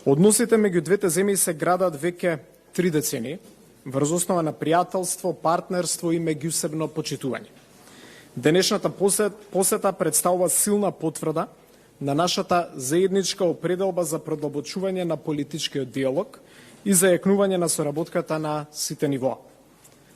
Односите меѓу двете земји се градат веќе 3 децении, врз основа на пријателство, партнерство и меѓусебно почитување. Денешната посета представува силна потврда на нашата заедничка определба за продолбочување на политичкиот диалог и зајакнување на соработката на сите нивоа.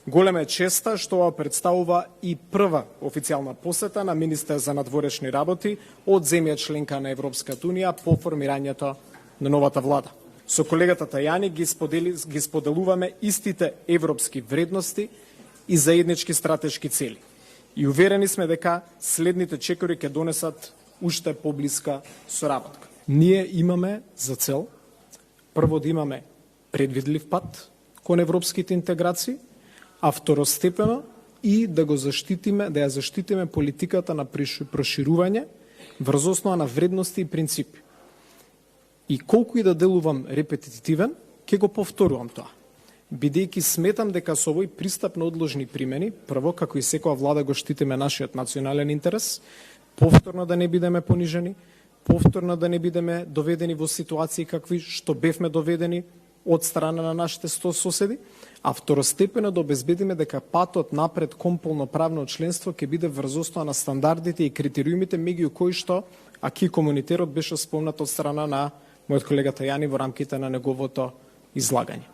Голема е честа што ова представува и прва официјална посета на министер за надворешни работи од земја членка на Европската унија по формирањето на новата влада. Со колегата Тајани ги споделуваме истите европски вредности и заеднички стратешки цели. И уверени сме дека следните чекори ќе донесат уште поблиска соработка. Ние имаме за цел прво да имаме предвидлив пат кон европските интеграции, а второстепено и да ја заштитиме политиката на проширување врз основа на вредности и принципи. И колку и да делувам репетитивен, ќе го повторувам тоа. Бидејќи сметам дека со овој пристап на одложни примени, прво, како и секоја влада, го штитиме нашиот национален интерес, повторно да не бидеме понижени, повторно да не бидеме доведени во ситуации какви што бевме доведени од страна на нашите соседи, а второстепено да обезбедиме дека патот напред кон полноправно членство ќе биде врз основа на стандардите и критериумите меѓу кои што аки комунитерот беше спомнат од страна на мојот колега Тајани во рамките на неговото излагање.